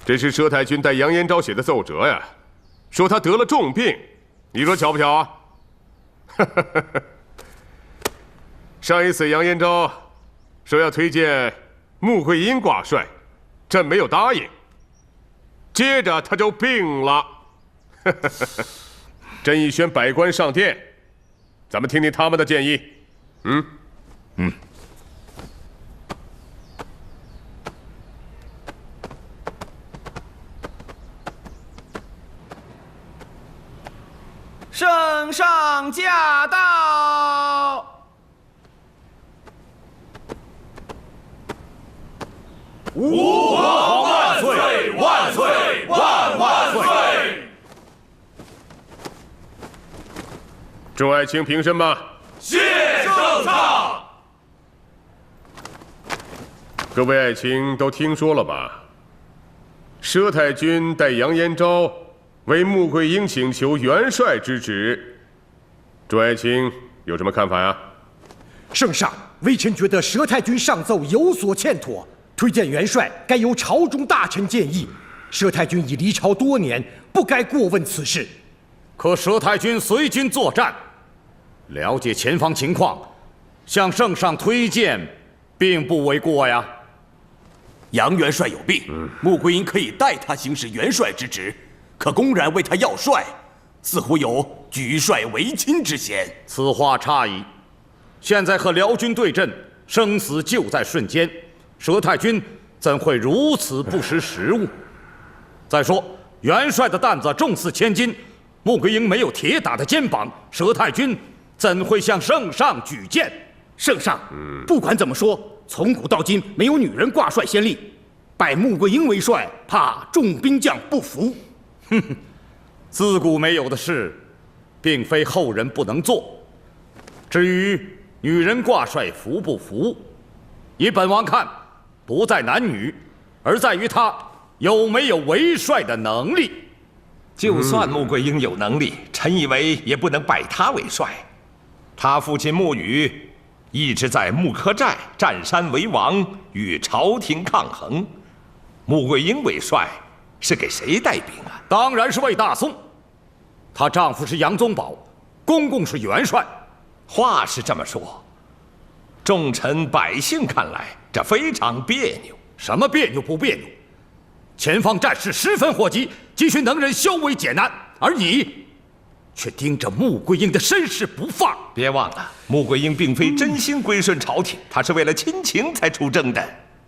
这是佘太君代杨延昭写的奏折呀，说他得了重病，你说巧不巧啊？上一次杨延昭说要推荐穆桂英挂帅，朕没有答应。接着他就病了，朕已宣百官上殿，咱们听听他们的建议。圣上驾到！吾皇万岁！万岁！万万岁！众爱卿平身吧。谢圣上。各位爱卿都听说了吧？佘太君代杨延昭为穆桂英请求元帅之职，众爱卿有什么看法呀？圣上，微臣觉得佘太君上奏有所欠妥，推荐元帅该由朝中大臣建议。佘太君已离朝多年，不该过问此事。可佘太君随军作战，了解前方情况，向圣上推荐，并不为过呀。杨元帅有病，穆桂英可以代他行使元帅之职，可公然为他要帅，似乎有举帅为亲之嫌。此话差矣。现在和辽军对阵，生死就在瞬间，佘太君怎会如此不识时务？再说，元帅的担子重似千斤，穆桂英没有铁打的肩膀，佘太君怎会向圣上举荐？圣上，不管怎么说，从古到今没有女人挂帅先例，拜穆桂英为帅，怕众兵将不服。哼哼，自古没有的事，并非后人不能做。至于女人挂帅服不服，以本王看，不在男女，而在于她有没有为帅的能力。就算穆桂英有能力，臣以为也不能拜她为帅。他父亲穆羽一直在木柯寨占山为王，与朝廷抗衡。穆桂英为帅，是给谁带兵啊？当然是为大宋。她丈夫是杨宗保，公公是元帅。话是这么说，众臣百姓看来，这非常别扭。什么别扭不别扭？前方战事十分火急，急需能人消危解难，而你却盯着穆桂英的身世不放。别忘了，穆桂英并非真心归顺朝廷，她是为了亲情才出征的。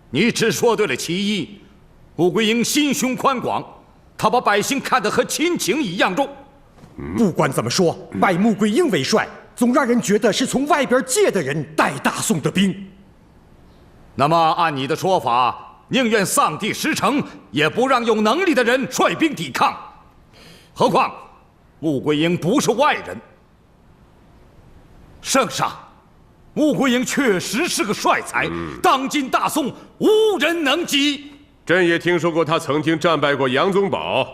你只说对了其一，穆桂英心胸宽广，她把百姓看得和亲情一样重。不管怎么说，拜穆桂英为帅，总让人觉得是从外边借的人带大宋的兵。那么按你的说法，宁愿丧地十城，也不让有能力的人率兵抵抗。何况穆桂英不是外人。圣上，穆桂英确实是个帅才，当今大宋无人能及。朕也听说过他曾经战败过杨宗保、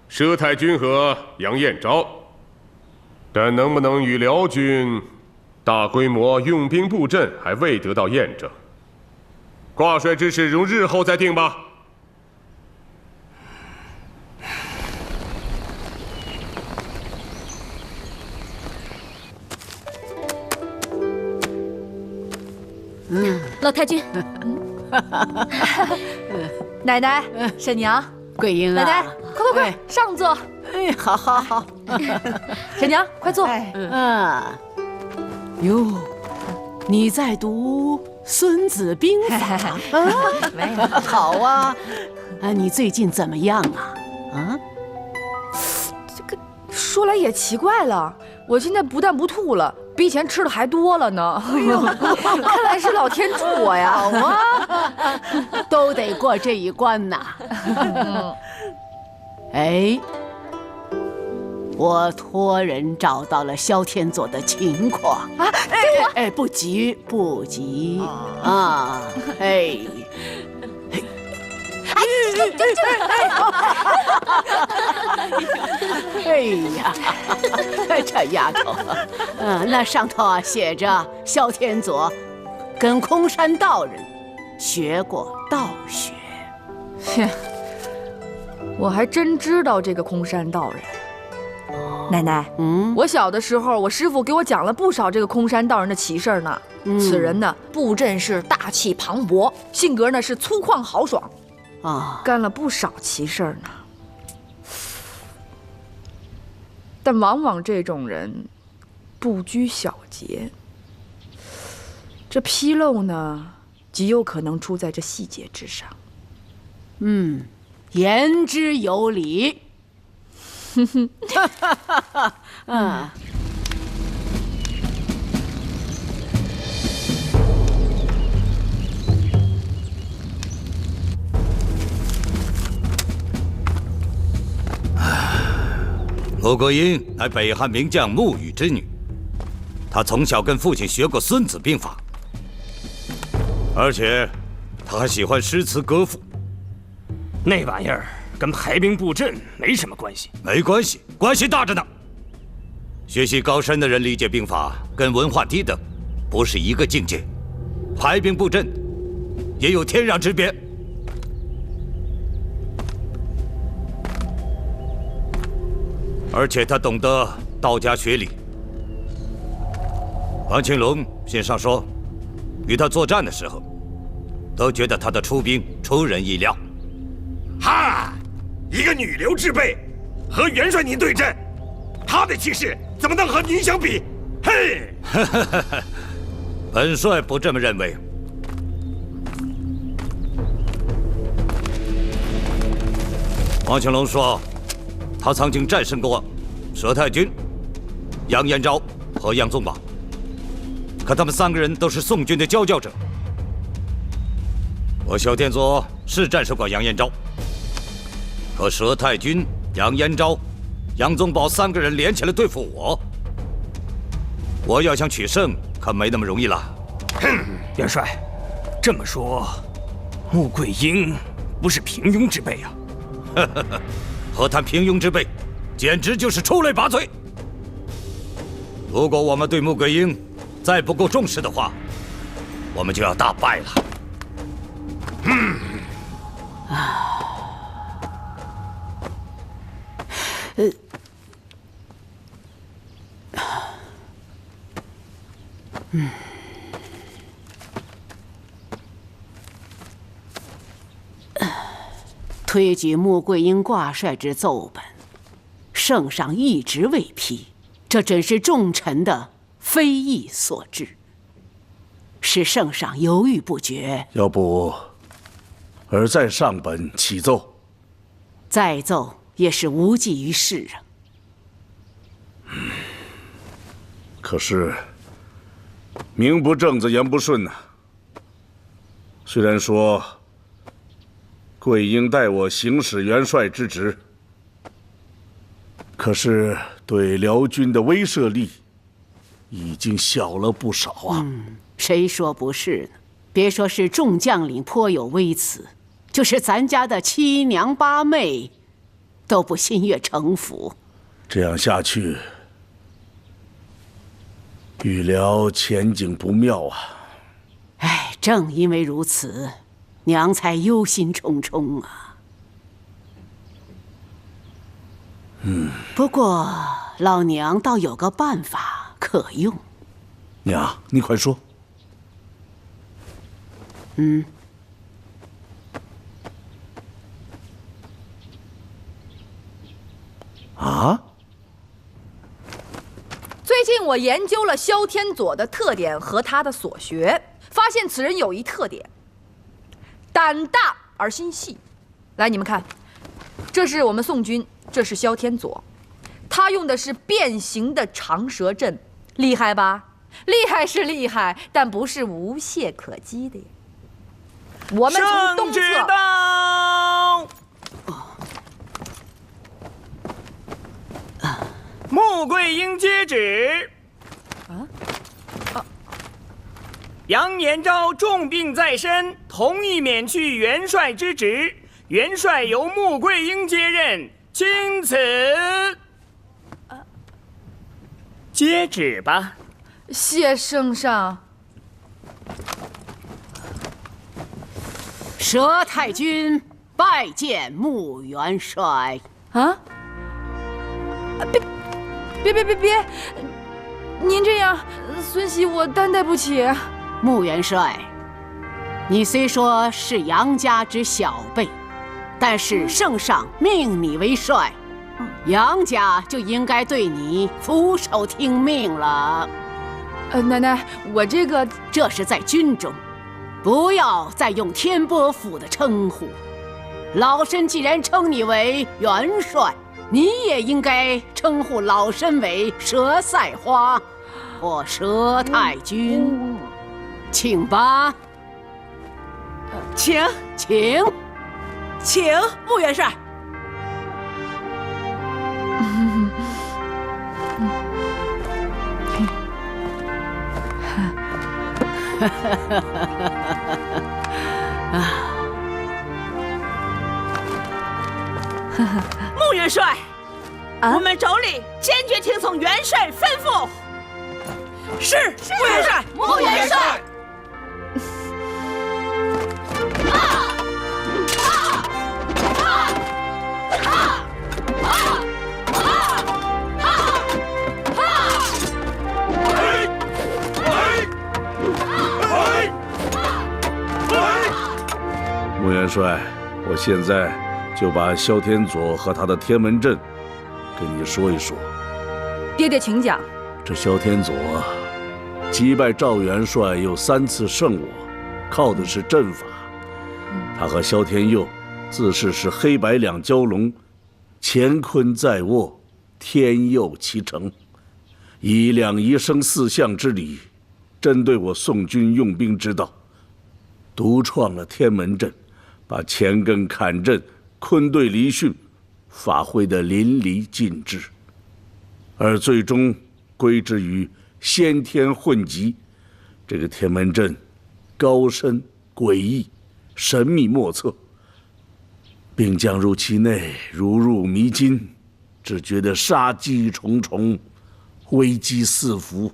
佘太君和杨彦昭，但能不能与辽军大规模用兵布阵，还未得到验证。挂帅之事容日后再定吧。老太君，奶奶、婶娘、桂英啊，奶奶，快，上座。哎，好好好，婶娘，快坐。哟，你在读《孙子兵法》啊？好啊，你最近怎么样啊？啊？这个说来也奇怪了，我现在不但不吐了，比以前吃的还多了呢。哎呦，看来是老天助我呀！好啊，都得过这一关呐。哎，我托人找到了萧天佐的情况啊！哎，不急不急啊！哎。哎呀，这丫头，那上头啊写着萧天佐跟空山道人学过道学。我还真知道这个空山道人。奶奶，我小的时候，我师父给我讲了不少这个空山道人的奇事儿呢。此人呢，布阵是大气磅礴，性格呢是粗犷豪爽，干了不少奇事儿呢。但往往这种人不拘小节，这纰漏呢，极有可能出在这细节之上。言之有理。穆桂英乃北汉名将穆羽之女，她从小跟父亲学过《孙子兵法》，而且她还喜欢诗词歌赋。那玩意儿跟排兵布阵没什么关系。没关系，关系大着呢。学习高深的人理解兵法，跟文化低的不是一个境界。排兵布阵也有天壤之别。而且他懂得道家学理。王庆龙信上说，与他作战的时候，都觉得他的出兵出人意料。哈，一个女流之辈，和元帅您对阵，他的气势怎么能和您相比？嘿，本帅不这么认为。王庆龙说，他曾经战胜过佘太君、杨延昭和杨宗保，可他们3个人都是宋军的佼佼者。我萧天佐是战胜过杨延昭，可佘太君、杨延昭、杨宗保3个人联起来对付我要想取胜，可没那么容易了。元帅，这么说，穆桂英不是平庸之辈啊？何谈平庸之辈，简直就是出类拔萃。如果我们对穆桂英再不够重视的话，我们就要大败了。推举穆桂英挂帅之奏本，圣上一直未批，这真是众臣的非议所致，使圣上犹豫不决。要不，儿再上本启奏？再奏也是无济于事啊。可是，名不正子言不顺呐。虽然说桂英代我行使元帅之职，可是对辽军的威慑力已经小了不少啊。谁说不是呢？别说是众将领颇有微词，就是咱家的七娘八妹，都不心悦诚服。这样下去，预辽前景不妙啊！哎，正因为如此，娘才忧心忡忡啊。不过老娘倒有个办法可用。娘，你快说。啊？最近我研究了萧天佐的特点和他的所学，发现此人有一特点：胆大而心细。来，你们看，这是我们宋军，这是萧天佐，他用的是变形的长蛇阵，厉害吧？厉害是厉害，但不是无懈可击的呀。我们从东侧。穆桂英接旨。杨延昭重病在身，同意免去元帅之职，元帅由穆桂英接任，钦此。接旨吧。谢圣上。佘太君，报。拜见穆元帅。啊！别！您这样，孙喜我担待不起。穆元帅，你虽说是杨家之小辈，但是圣上命你为帅，杨家就应该对你俯首听命了。奶奶，我这是在军中，不要再用天波府的称呼。老身既然称你为元帅，你也应该称呼老身为佘赛花或佘太君。请吧。请穆元帅。穆元帅，我们妯娌坚决听从元帅吩咐。是，穆元帅，穆元帅。穆元帅，我现在就把萧天佐和他的天门阵跟你说一说。爹爹请讲。这萧天佐击败赵元帅又3次胜我，靠的是阵法。他和萧天佑自是黑白两蛟龙，乾坤在握，天佑其成，以两仪生4象之理，针对我宋军用兵之道，独创了天门阵，把乾艮坎阵、坤兑离巽发挥得淋漓尽致，而最终归之于先天混集。这个天门阵高深诡异，神秘莫测，并将入其内如入迷津，只觉得杀机重重，危机四伏，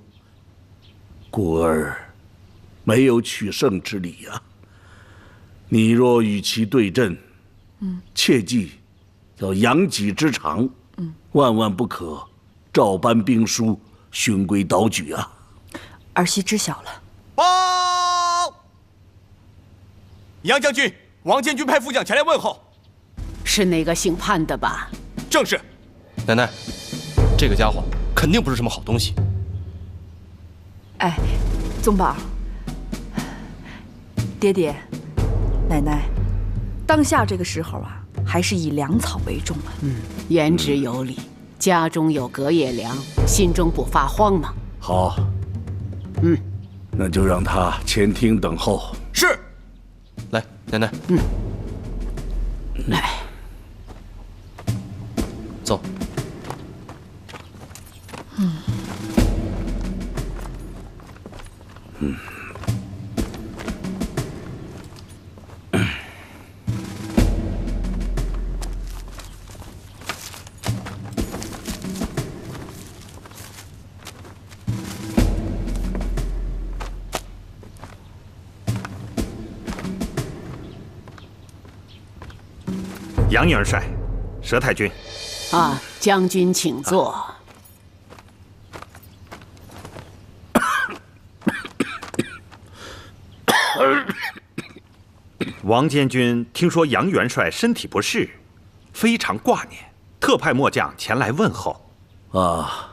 故而没有取胜之理啊。你若与其对阵，切记要扬己之长，万万不可照搬兵书，循规蹈矩啊！儿媳知晓了。报！杨将军，王建军派副将前来问候。是那个姓潘的吧？正是。奶奶，这个家伙肯定不是什么好东西。哎，宗宝，爹爹，奶奶，当下这个时候啊，还是以粮草为重啊。言之有理。家中有隔夜粮，心中不发慌吗？好，那就让他前厅等候。是。来，奶奶。来，走。杨元帅，佘太君。啊，将军请坐。王监军听说杨元帅身体不适，非常挂念，特派末将前来问候。啊，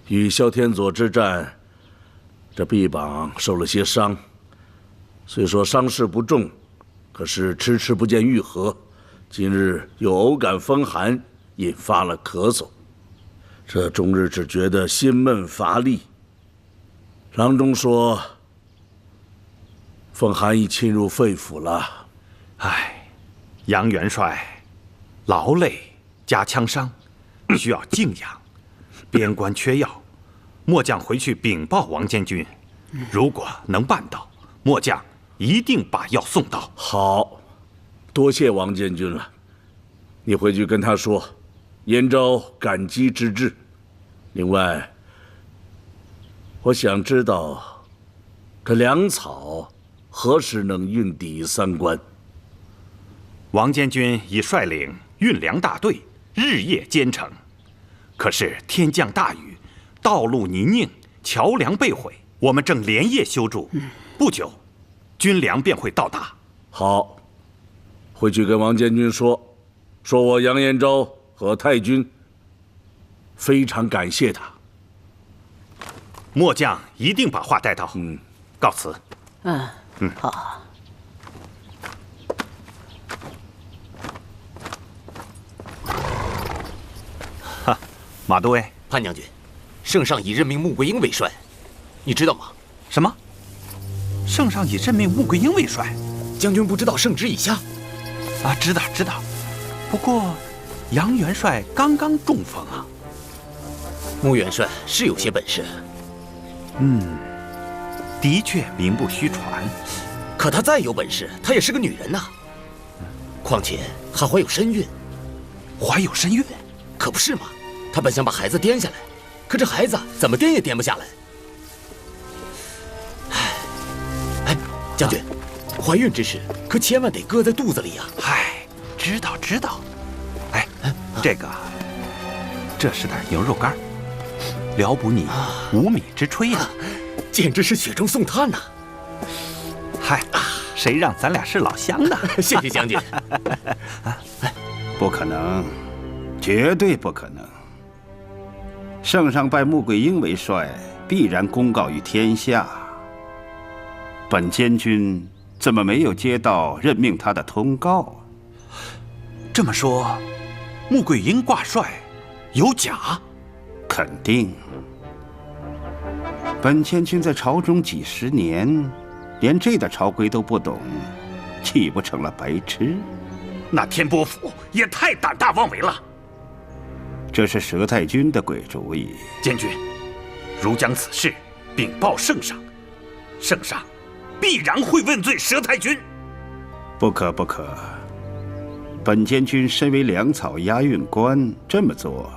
与萧天佐之战，这臂膀受了些伤，虽说伤势不重，可是迟迟不见愈合。今日又偶感风寒，引发了咳嗽，这终日只觉得心闷乏力。郎中说，风寒已侵入肺腑了。唉，杨元帅劳累加枪伤，需要静养。边关缺药，末将回去禀报王监军，如果能办到，末将一定把药送到。好。多谢王监军了，你回去跟他说，延昭感激之至。另外，我想知道，这粮草何时能运抵3关？王监军已率领运粮大队日夜兼程，可是天降大雨，道路泥泞，桥梁被毁，我们正连夜修筑，不久，军粮便会到达。好，回去跟王监军说，我杨延昭和太君非常感谢他。末将一定把话带到。告辞。好。马都尉，潘将军，圣上已任命穆桂英为帅，你知道吗？什么？圣上已任命穆桂英为帅？将军不知道圣旨已下？啊，知道。不过，杨元帅刚刚中风啊。穆元帅是有些本事。的确名不虚传。可他再有本事，她也是个女人呐。况且还怀有身孕。怀有身孕？可不是嘛。他本想把孩子颠下来，可这孩子怎么颠也颠不下来。哎，将军，怀孕之时可千万得搁在肚子里呀。知道。哎，这是点牛肉干，聊补你无米之炊呀，简直是雪中送炭呐。谁让咱俩是老乡呢？谢谢将军。不可能，绝对不可能。圣上拜穆桂英为帅，必然公告于天下。本监军怎么没有接到任命他的通告？这么说，穆桂英挂帅有假？肯定。本监军在朝中几十年，连这点朝规都不懂，岂不成了白痴？那天波府也太胆大妄为了。这是佘太君的鬼主意。监军，如将此事禀报圣上，圣上必然会问罪佘太君。不可！本监军身为粮草押运官，这么做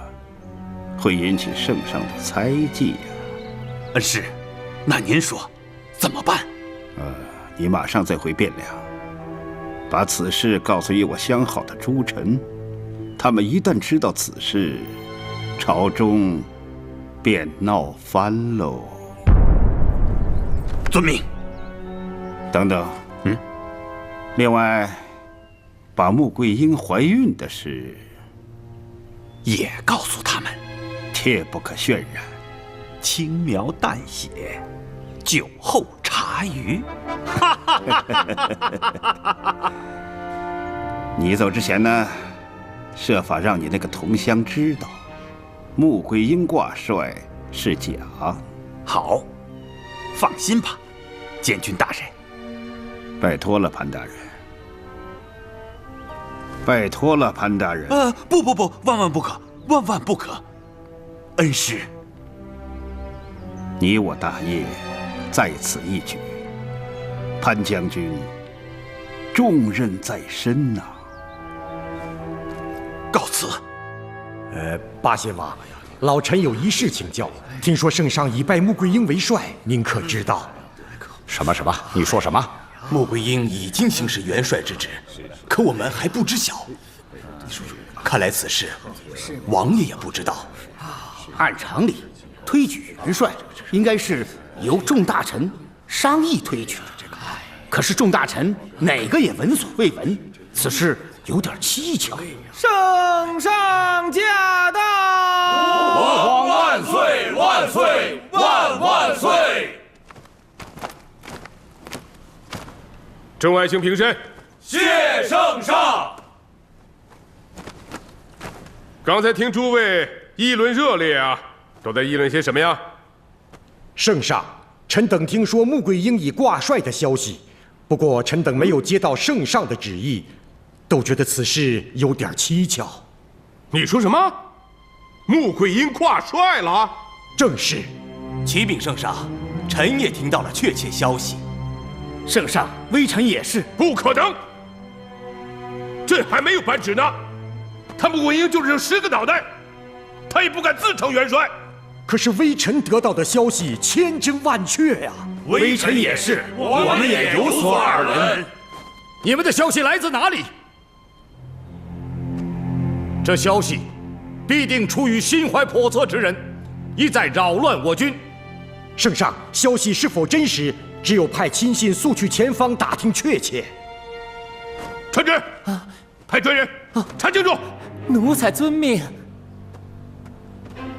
会引起圣上的猜忌呀。恩师，那您说怎么办？你马上再回汴梁，把此事告诉与我相好的诸臣。他们一旦知道此事，朝中便闹翻喽。遵命。等等，另外，把穆桂英怀孕的事也告诉他们，切不可渲染，轻描淡写，酒后茶余。你走之前呢，设法让你那个同乡知道，穆桂英挂帅是假。好，放心吧，监军大人。拜托了，潘大人。拜托了，潘大人。不，万万不可，万万不可。恩师，你我大业在此一举，潘将军重任在身呐。告辞。八仙王，老臣有一事请教。听说圣上已拜穆桂英为帅，您可知道？什么？你说什么？穆桂英已经行使元帅之职，可我们还不知晓。看来此事王爷也不知道。按常理，推举元帅应该是由众大臣商议推举。可是众大臣哪个也闻所未闻，此事有点蹊跷。圣上驾到！吾皇万岁万岁万万岁！众爱卿平身。谢圣上。刚才听诸位议论热烈啊，都在议论些什么呀？圣上，臣等听说穆桂英已挂帅的消息，不过臣等没有接到圣上的旨意，都觉得此事有点蹊跷。你说什么？穆桂英挂帅了？正是。启禀圣上，臣也听到了确切消息。圣上，微臣也是。不可能！这还没有颁旨呢，他穆桂英就是有10个脑袋，他也不敢自称元帅。可是微臣得到的消息千真万确呀。微臣也是，我们也有所耳闻。你们的消息来自哪里？这消息必定出于心怀叵测之人，意在扰乱我军。圣上，消息是否真实，只有派亲信速去前方打听确切。传旨，派专人查清楚。奴才遵命。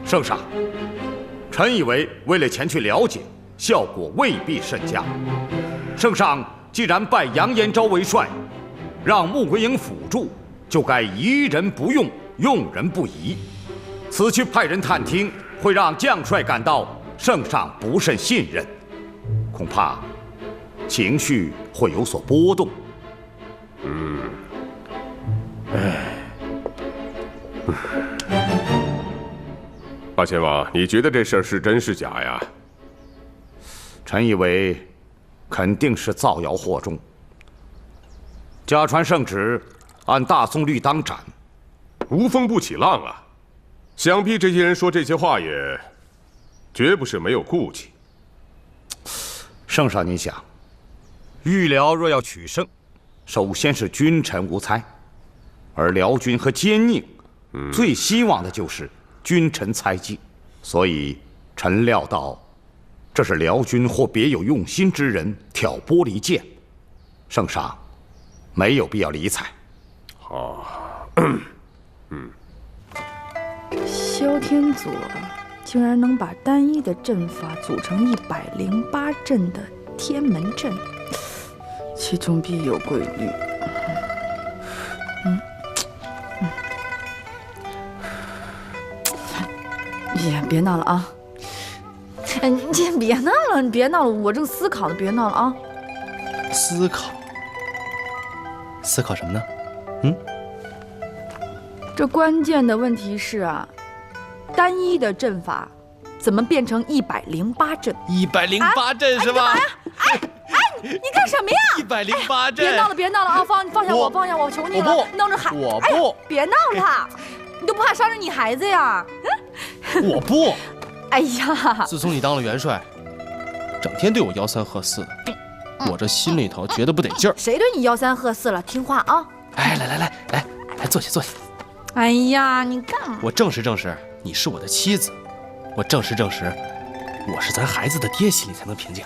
圣上，臣以为为了前去了解，效果未必甚佳。圣上既然拜杨延昭为帅，让穆桂英辅助，就该疑人不用，用人不疑。此去派人探听，会让将帅感到圣上不甚信任，恐怕情绪会有所波动。八千王，你觉得这事儿是真是假呀？臣以为肯定是造谣惑众。假传圣旨，按大宋律当斩，无风不起浪啊！想必这些人说这些话也绝不是没有顾忌。圣上，您想，御辽若要取胜，首先是君臣无猜，而辽军和奸佞，最希望的就是君臣猜忌。所以臣料到，这是辽军或别有用心之人挑拨离间，圣上没有必要理睬。萧天佐竟然能把单一的阵法组成108阵的天门阵，其中必有规律。也别闹了啊！哎，你先别闹了，你别闹了，我正思考呢，别闹了啊！思考什么呢？这关键的问题是啊，单一的阵法怎么变成108阵？108阵是吧？你干什么呀？108阵！别闹了，别闹了啊！放下我，放下我，求你了！闹着喊，我不！别闹了，你都不怕伤着你孩子呀？我不！哎呀！自从你当了元帅，整天对我吆三喝四的，我这心里头觉得不得劲儿。谁对你吆三喝四了？听话啊！哎，来，坐下。哎呀，你干嘛？我证实，你是我的妻子。我证实，我是咱孩子的爹，心里才能平静。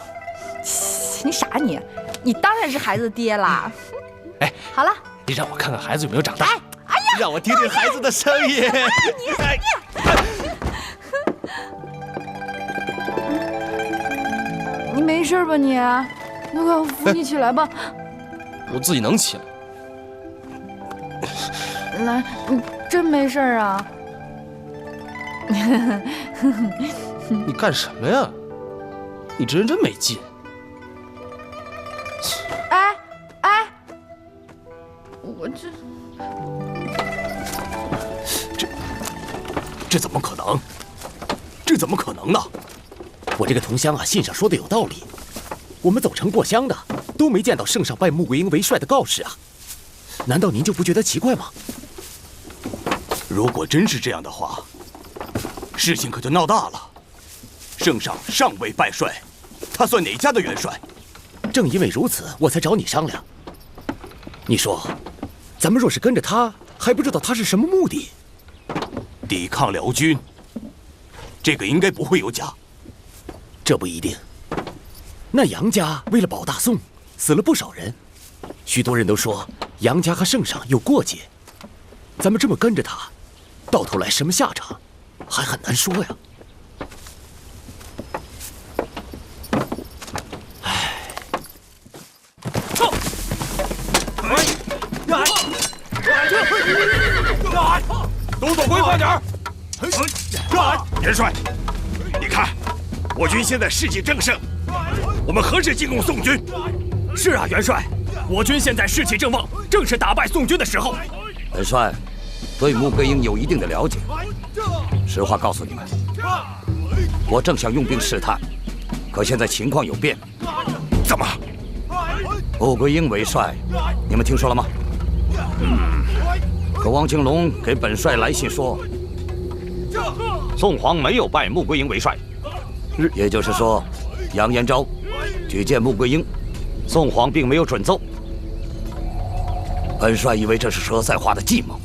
你傻你？你当然是孩子的爹啦！哎，好了，你让我看看孩子有没有长大。哎呀，让我听听孩子的声音。你没事吧你？我快扶你起来吧。我自己能起来。来，你真没事啊？你干什么呀？你这人真没劲。哎，我这怎么可能？这怎么可能呢？我这个同乡啊，信上说的有道理。我们走城过乡的都没见到圣上拜穆桂英为帅的告示啊，难道您就不觉得奇怪吗？如果真是这样的话，事情可就闹大了。圣上尚未拜帅，他算哪家的元帅？正因为如此，我才找你商量。你说，咱们若是跟着他，还不知道他是什么目的？抵抗辽军，这个应该不会有假。这不一定。那杨家为了保大宋，死了不少人，许多人都说杨家和圣上有过节。咱们这么跟着他，到头来什么下场，还很难说呀。都走规范点儿！元帅，你看，我军现在士气正盛，我们何时进攻宋军？是啊，元帅，我军现在士气正旺，正是打败宋军的时候。本帅对穆桂英有一定的了解，实话告诉你们，我正想用兵试探，可现在情况有变。怎么？穆桂英为帅，你们听说了吗？可王庆龙给本帅来信说，宋皇没有拜穆桂英为帅，也就是说，杨延昭举荐穆桂英，宋皇并没有准奏。本帅以为这是佘赛花的计谋，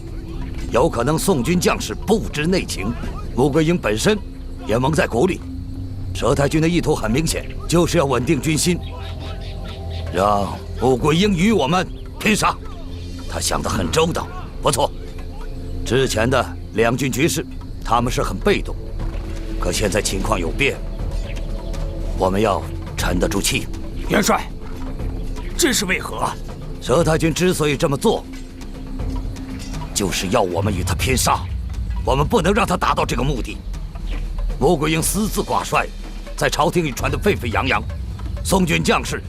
有可能宋军将士不知内情，穆桂英本身也蒙在鼓里。佘太君的意图很明显，就是要稳定军心，让穆桂英与我们拼杀。他想得很周到，不错。之前的两军局势，他们是很被动，可现在情况有变，我们要沉得住气。元帅，这是为何？佘太君之所以这么做，就是要我们与他拼杀，我们不能让他达到这个目的。穆桂英私自挂帅，在朝廷里传得沸沸扬扬，宋军将士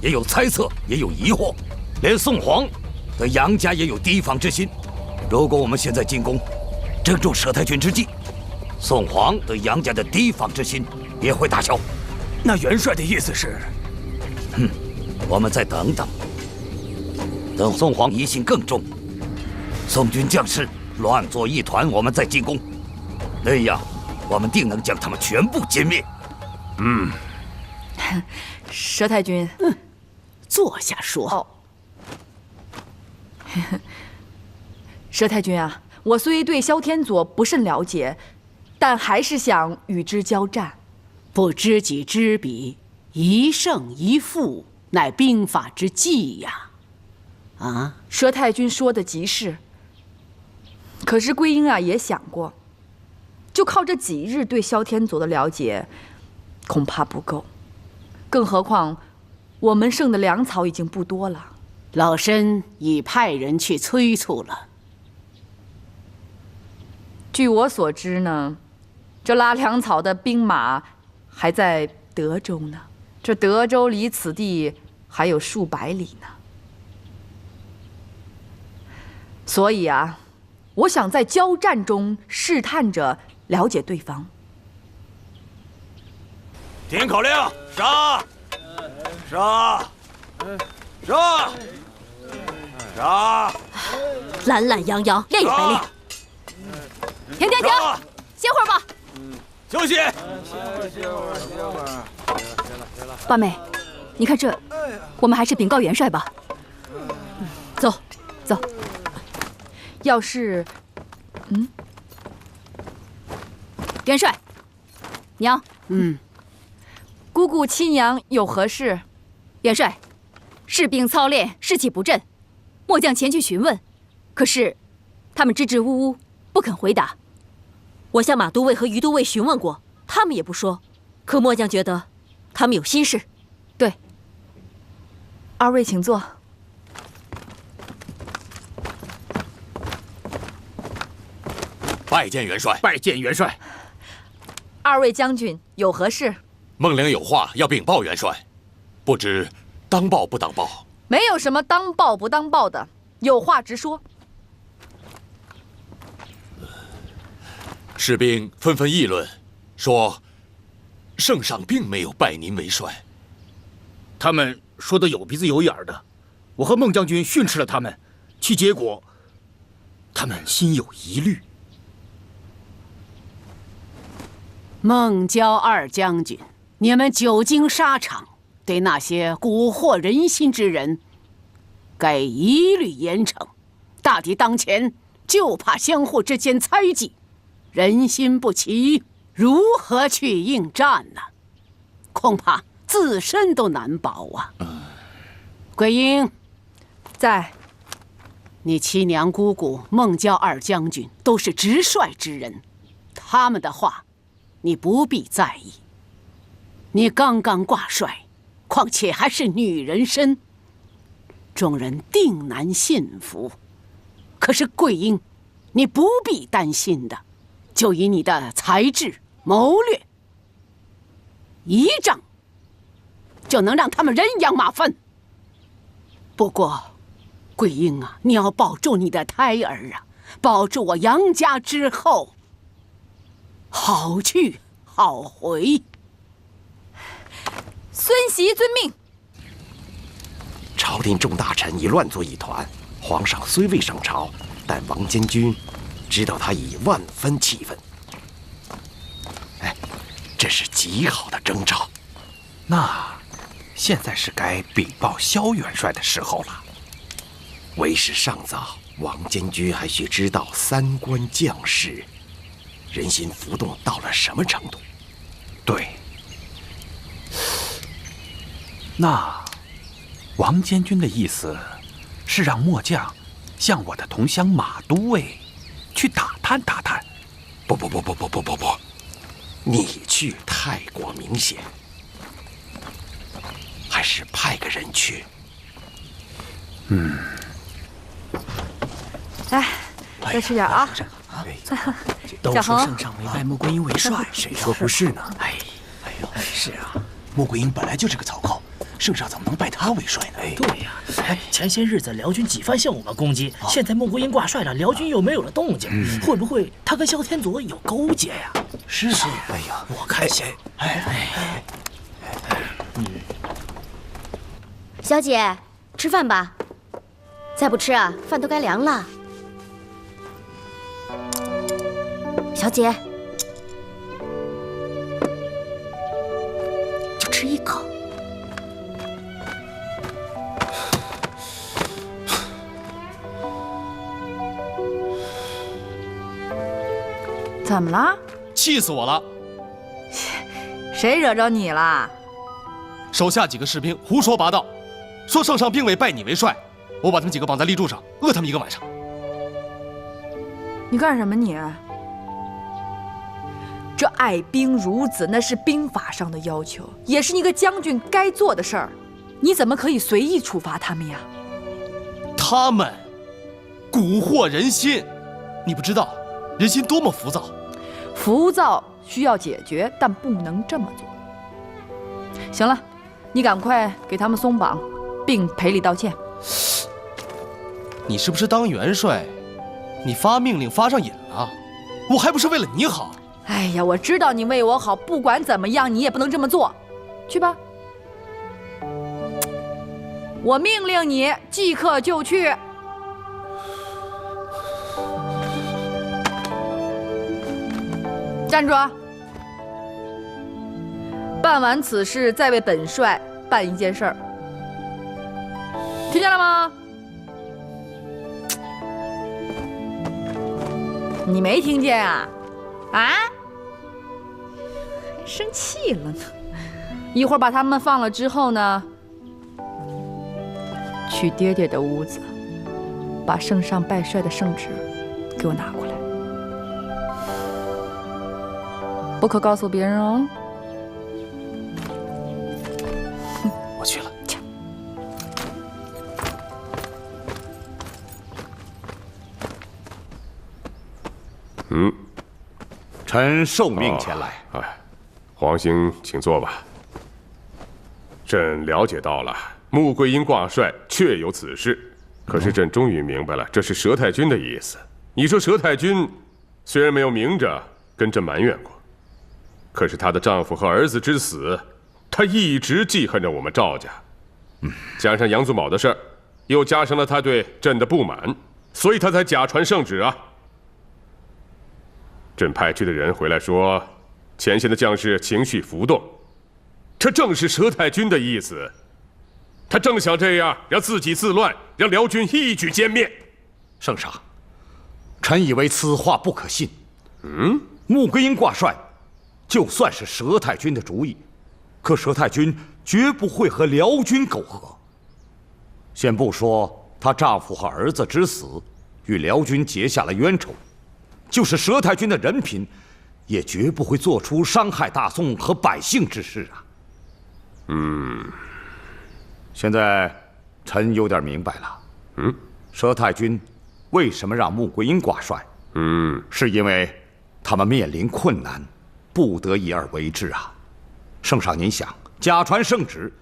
也有猜测，也有疑惑，连宋皇对杨家也有提防之心。如果我们现在进攻，正中佘太君之计，宋皇对杨家的提防之心也会打消。那元帅的意思是？我们再等等，等宋皇疑心更重，宋军将士乱作一团，我们再进攻，那样我们定能将他们全部歼灭。佘太君，坐下说。哦，佘太君啊，我虽对萧天佐不甚了解，但还是想与之交战。不知己知彼，一胜一负，乃兵法之计呀！啊，佘太君说的极是。可是桂英啊也想过，就靠这几日对萧天佐的了解，恐怕不够。更何况，我们剩的粮草已经不多了。老身已派人去催促了。据我所知呢，这拉粮草的兵马还在德州呢。这德州离此地还有数百里呢。所以啊，我想在交战中试探着了解对方。听口令，杀！杀！杀！杀！懒懒洋洋，练也白练。停！歇会儿吧。休息。八妹，你看这，我们还是禀告元帅吧。走。要是，元帅，娘，姑姑亲娘有何事？元帅，士兵操练士气不振，末将前去询问，可是他们支支吾吾，不肯回答。我向马都尉和于都尉询问过，他们也不说。可末将觉得他们有心事。对，二位请坐。拜见元帅，拜见元帅。二位将军有何事？孟良有话要禀报元帅，不知当报不当报？没有什么当报不当报的，有话直说。士兵纷纷议论，说圣上并没有拜您为帅。他们说的有鼻子有眼的，我和孟将军训斥了他们，其结果，他们心有疑虑。孟郊二将军，你们久经沙场，对那些蛊惑人心之人，该一律严惩。大敌当前，就怕相互之间猜忌，人心不齐，如何去应战呢？恐怕自身都难保啊！桂英，在。你七娘姑姑孟郊二将军都是直率之人，他们的话，你不必在意。你刚刚挂帅，况且还是女人身，众人定难信服。可是桂英，你不必担心的，就以你的才智谋略，一仗就能让他们人仰马翻。不过，桂英啊，你要保住你的胎儿啊，保住我杨家之后，好去好回。孙袭遵命。朝廷众大臣已乱作一团，皇上虽未上朝，但王监军知道他已万分气愤。这是极好的征兆。那现在是该禀报萧元帅的时候了。为时尚早，王监军还需知道三关将士人心浮动到了什么程度。对。那王监军的意思是让末将向我的同乡马都尉去打探打探。不，你去太过明显，还是派个人去。来，再吃点啊！都说圣上没拜穆桂英为帅，谁说不是呢？哎呦，是啊，穆桂英本来就是个草寇，圣上怎么能拜他为帅呢？对呀，前些日子辽军几番向我们攻击，现在穆桂英挂帅了，辽军又没有了动静，会不会他跟萧天佐有勾结呀？是啊，哎呀，我看小姐，吃饭吧。再不吃啊，饭都该凉了。小姐，就吃一口。怎么了？气死我了！谁惹着你了？手下几个士兵胡说八道，说圣上并未拜你为帅，我把他们几个绑在立柱上，饿他们一个晚上。你干什么你？这爱兵如子，那是兵法上的要求，也是一个将军该做的事儿。你怎么可以随意处罚他们呀？他们蛊惑人心，你不知道人心多么浮躁。浮躁需要解决，但不能这么做。行了，你赶快给他们松绑，并赔礼道歉。你是不是当元帅，你发命令发上瘾了？我还不是为了你好。哎呀，我知道你为我好，不管怎么样，你也不能这么做。去吧，我命令你即刻就去。站住！办完此事，再为本帅办一件事儿，听见了吗？你没听见啊？啊？生气了呢。一会儿把他们放了之后呢，去爹爹的屋子，把圣上拜帅的圣旨给我拿过来，不可告诉别人哦。我去了。臣受命前来。皇兄，请坐吧。朕了解到了，穆桂英挂帅确有此事，可是朕终于明白了，这是佘太君的意思。你说佘太君虽然没有明着跟朕埋怨过，可是她的丈夫和儿子之死，她一直记恨着我们赵家。加上杨宗保的事儿，又加上了她对朕的不满，所以她才假传圣旨啊。朕派去的人回来说，前线的将士情绪浮动，这正是佘太君的意思。他正想这样让自己自乱，让辽军一举歼灭。圣上，臣以为此话不可信。穆桂英挂帅，就算是佘太君的主意，可佘太君绝不会和辽军苟合。先不说她丈夫和儿子之死与辽军结下了冤仇，就是佘太君的人品，也绝不会做出伤害大宋和百姓之事啊。现在臣有点明白了。佘太君为什么让穆桂英挂帅？是因为他们面临困难，不得已而为之啊。圣上，您想，假传圣旨，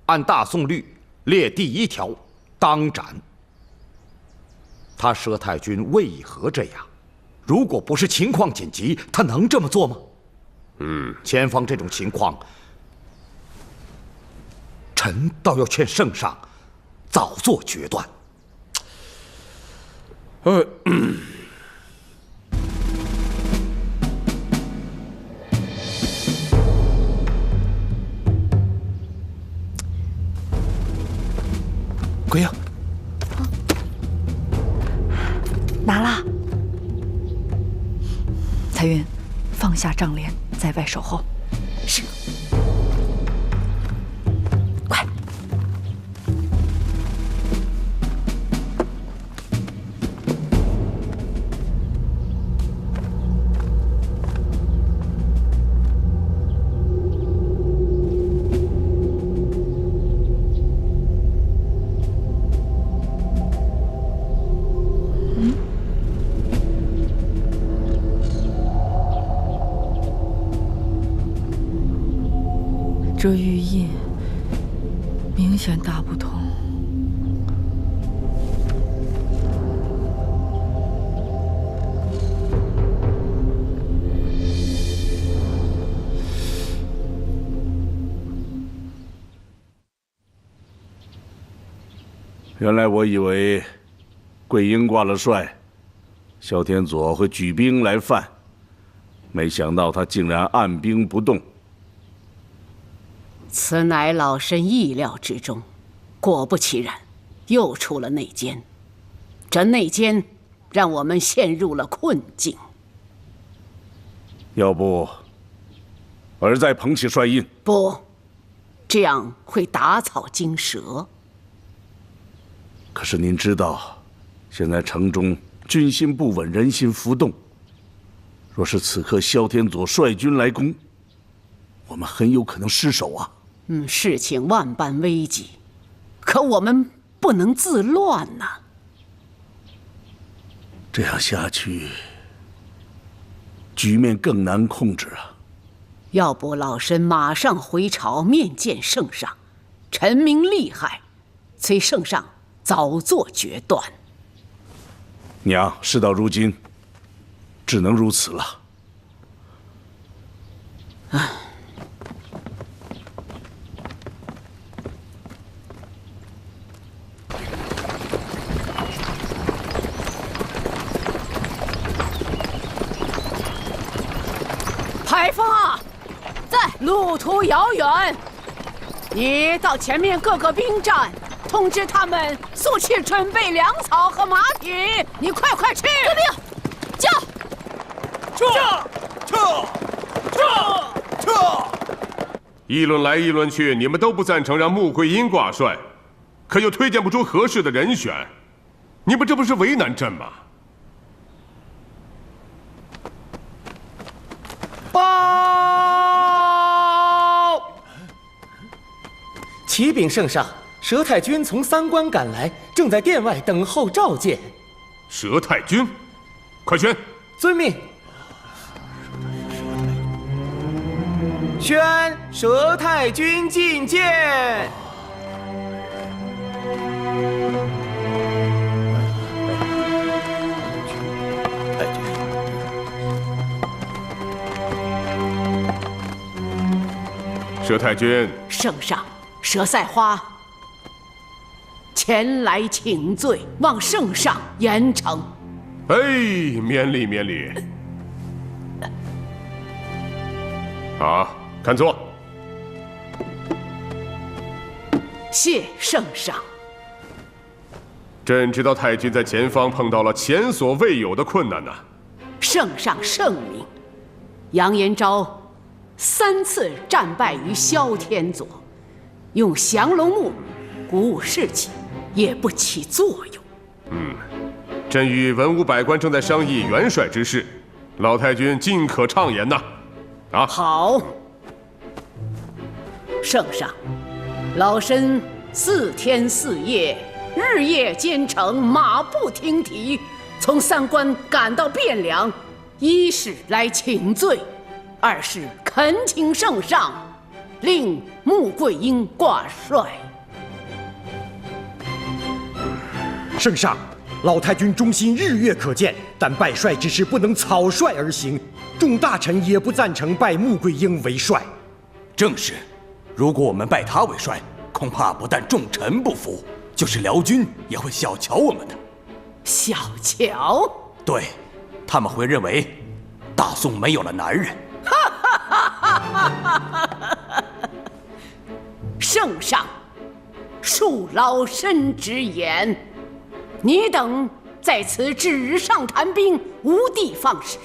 按大宋律列第1条，当斩。他佘太君为何这样？如果不是情况紧急，他能这么做吗？前方这种情况，臣倒要劝圣上早做决断。桂英，下帐帘，在外守候。是。快！这玉印明显大不同。原来我以为桂英挂了帅，萧天佐会举兵来犯，没想到他竟然按兵不动。此乃老身意料之中，果不其然，又出了内奸。这内奸让我们陷入了困境。要不，儿再捧起帅印？不，这样会打草惊蛇。可是您知道，现在城中军心不稳，人心浮动。若是此刻萧天佐率军来攻，我们很有可能失守啊。事情万般危急，可我们不能自乱呐。这样下去，局面更难控制啊。要不老身马上回朝面见圣上，陈明利害，催圣上早做决断。娘，事到如今，只能如此了。唉。排风啊，在！路途遥远，你到前面各个兵站，通知他们速去准备粮草和马匹。你快去！追兵，叫！撤！议论来议论去，你们都不赞成让穆桂英挂帅，可又推荐不出合适的人选，你们这不是为难朕吗？报！启禀圣上，佘太君从三关赶来，正在殿外等候召见。佘太君，快宣！遵命。宣佘太君觐见。佘太君，圣上，佘赛花前来请罪，望圣上严惩。哎，免礼免礼。好，看座。谢圣上。朕知道太君在前方碰到了前所未有的困难呐。圣上圣明，杨延昭3次战败于萧天佐，用降龙木鼓舞士气，也不起作用。朕与文武百官正在商议元帅之事，老太君尽可畅言呐。啊，好。圣上，老身4天4夜，日夜兼程，马不停蹄，从三关赶到汴梁，一是来请罪，二是恳请圣上令穆桂英挂帅。圣上，老太君忠心日月可见，但拜帅之事不能草率而行，众大臣也不赞成拜穆桂英为帅。正是，如果我们拜他为帅，恐怕不但众臣不服，就是辽军也会小瞧我们的。小瞧？对，他们会认为大宋没有了男人。圣上，恕老身直言，你等在此纸上谈兵，无的放矢，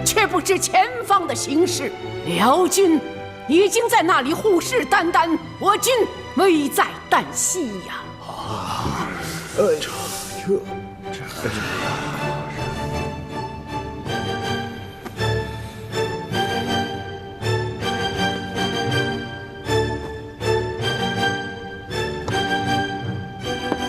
却不知前方的形势。辽军已经在那里虎视眈眈，我军危在旦夕呀！这。